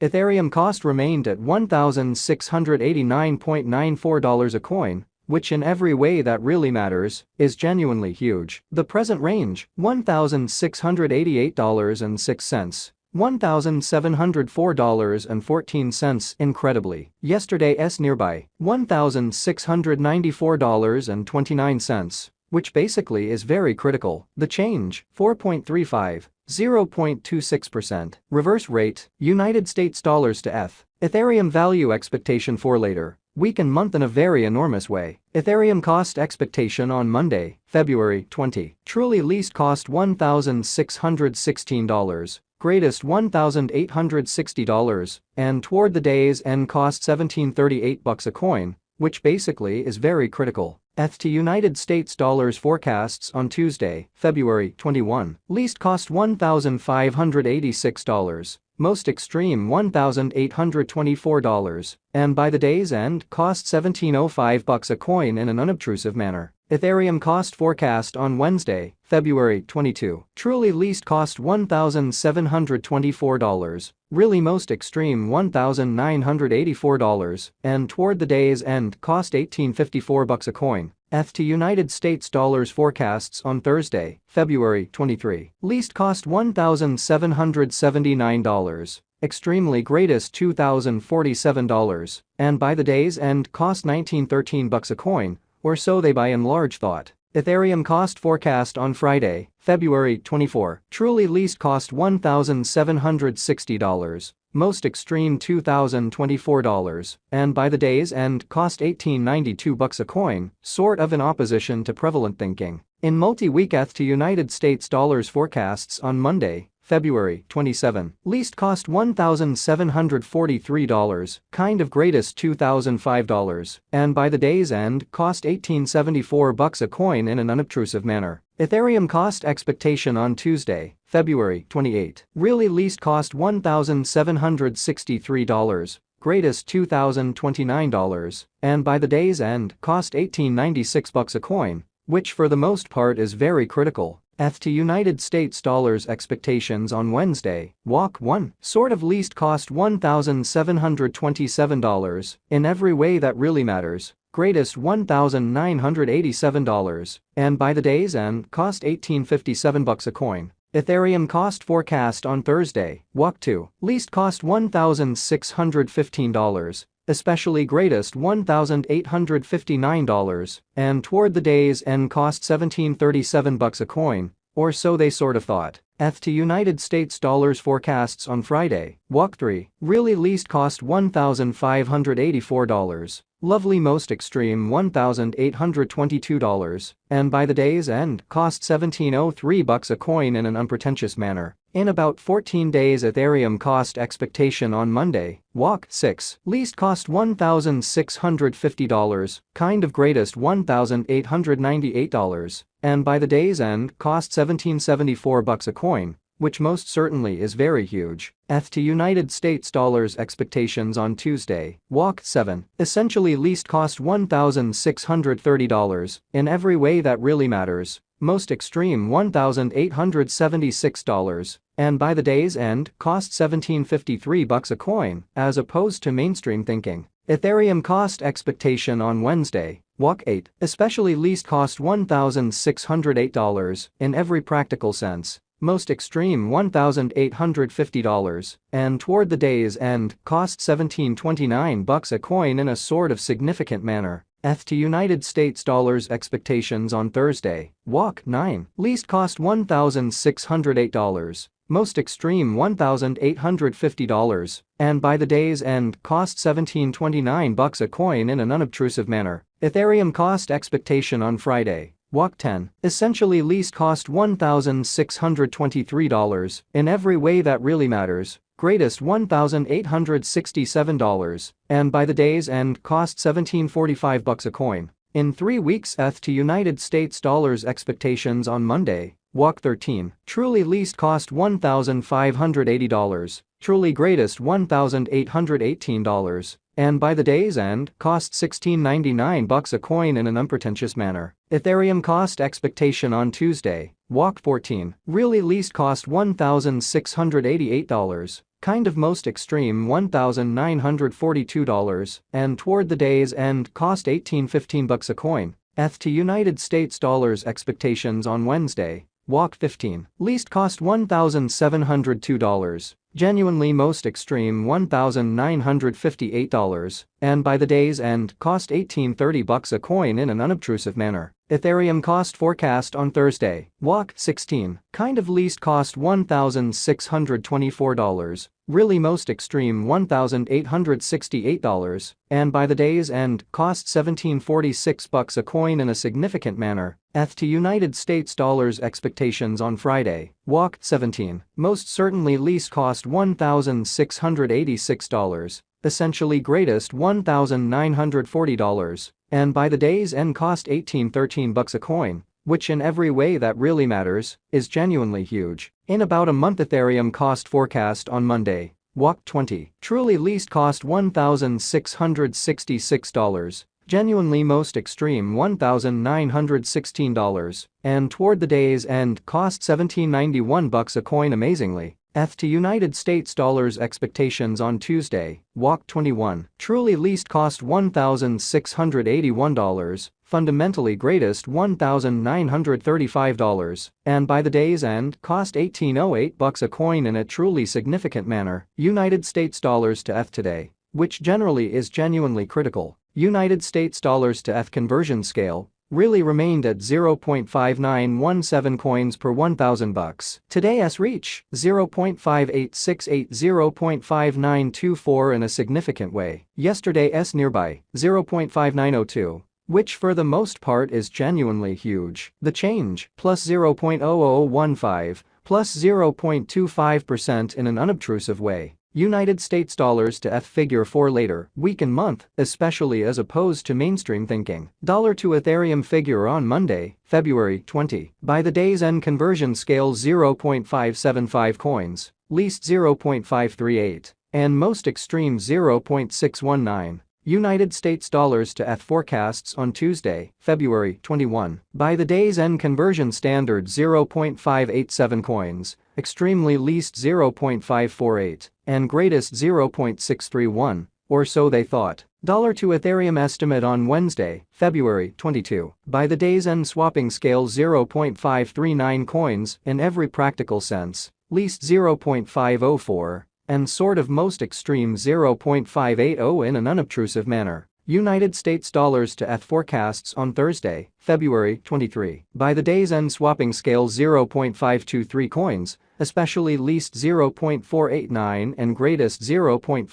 Ethereum cost remained at $1,689.94 a coin, which in every way that really matters, is genuinely huge. The present range, $1,688.06. $1,704.14 incredibly. Yesterday's nearby, $1,694.29, which basically is very critical. The change, 4.35, 0.26%. Reverse rate, United States dollars to ETH. Ethereum value expectation for later week and month in a very enormous way. Ethereum cost expectation on Monday, February 20. Truly least cost $1,616. Greatest $1,860, and toward the day's end cost $1,738 a coin, which basically is very critical. ETH to United States dollars forecasts on Tuesday, February 21. Least cost $1,586. Most extreme $1,824, and by the day's end cost $1,705 a coin in an unobtrusive manner. Ethereum cost forecast on Wednesday, February 22. Truly least cost $1,724, really most extreme $1,984, and toward the day's end cost $1,854 a coin. ETH to United States dollars forecasts on Thursday, February 23. Least cost $1,779. Extremely greatest $2,047, and by the day's end cost $1,913 a coin, or so they by and large thought. Ethereum cost forecast on Friday, February 24. Truly least cost $1,760. Most extreme $2,024, and by the day's end cost $1,892 a coin, sort of in opposition to prevalent thinking. In multi-week ETH to United States dollars forecasts on Monday, February 27. Least cost $1,743, kind of greatest $2,005, and by the day's end cost $1,874 a coin in an unobtrusive manner. Ethereum cost expectation on Tuesday, February 28. Really least cost $1,763, greatest $2,029, and by the day's end cost $1,896 a coin, which for the most part is very critical. ETH to United States dollars expectations on Wednesday, walk 1, sort of least cost $1,727, in every way that really matters, greatest $1,987, and by the day's end cost $1,857 a coin. Ethereum cost forecast on Thursday, walk 2, least cost $1,615, especially greatest $1,859, and toward the day's end cost $1,737 a coin, or so they sort of thought. ETH to United States dollars forecasts on Friday, walk 3, really least cost $1,584, lovely most extreme $1,822, and by the day's end cost $1,703 a coin in an unpretentious manner. In about 14 days Ethereum cost expectation on Monday, walk 6, least cost $1,650, kind of greatest $1,898, and by the day's end cost $1,774 a coin, which most certainly is very huge. ETH to United States dollars expectations on Tuesday, walk 7, essentially least cost $1,630, in every way that really matters, most extreme $1,876, and by the day's end cost $1,753 a coin, as opposed to mainstream thinking. Ethereum cost expectation on Wednesday, walk 8, especially least cost $1,608, in every practical sense, most extreme $1,850, and toward the day's end cost $1,729 a coin in a sort of significant manner. ETH to United States dollars expectations on Thursday, walk 9, least cost $1,608, most extreme $1,850, and by the day's end cost $1,729 a coin in an unobtrusive manner. Ethereum cost expectation on Friday, walk 10, essentially least cost $1,623, in every way that really matters, greatest $1,867, and by the day's end cost $1,745 a coin. In 3 weeks ETH to United States dollars expectations on Monday, walk 13, truly least cost $1,580, truly greatest $1,818, and by the day's end cost $1,699 a coin in an unpretentious manner. Ethereum cost expectation on Tuesday, walk 14, really least cost $1,688, kind of most extreme $1,942, and toward the day's end cost $18.15 a coin. ETH to United States dollars expectations on Wednesday. Walk 15. Least cost $1,702. Genuinely most extreme $1,958, and by the day's end cost $18.30 a coin in an unobtrusive manner. Ethereum cost forecast on Thursday. Walk 16. Kind of least cost $1,624. Really most extreme $1,868, and by the day's end cost $17.46 a coin in a significant manner. ETH to United States dollars expectations on Friday. Walk 17. Most certainly least cost $1,686. Essentially greatest $1,940, and by the day's end cost $18.13 a coin, which in every way that really matters, is genuinely huge. In about a month Ethereum cost forecast on Monday. Walk 20. Truly least cost $1,666. Genuinely most extreme $1,916, and toward the day's end cost $17.91 a coin amazingly. ETH to United States dollars expectations on Tuesday. Walk 21. Truly least cost $1,681, fundamentally greatest $1,935, and by the day's end cost $18.08 a coin in a truly significant manner. United States dollars to ETH today, which generally is genuinely critical. United States dollars to ETH conversion scale really remained at 0.5917 coins per $1,000. Today's reach 0.5868, 0.5924 in a significant way. Yesterday's nearby 0.5902, which for the most part is genuinely huge. The change plus 0.0015 plus 0.25% in an unobtrusive way. United States dollars to ETH figure for later week and month, especially as opposed to mainstream thinking. Dollar to Ethereum figure on Monday, February 20. By the day's end conversion scale 0.575 coins, least 0.538, and most extreme 0.619. United States dollars to ETH forecasts on Tuesday, February 21. By the day's end conversion standard 0.587 coins, extremely least 0.548, and greatest 0.631, or so they thought. Dollar to Ethereum estimate on Wednesday, February 22. By the day's end swapping scale 0.539 coins in every practical sense, least 0.504, and sort of most extreme 0.580 in an unobtrusive manner. United States dollars to ETH forecasts on Thursday, February 23. By the day's end swapping scale 0.523 coins, especially least 0.489 and greatest 0.5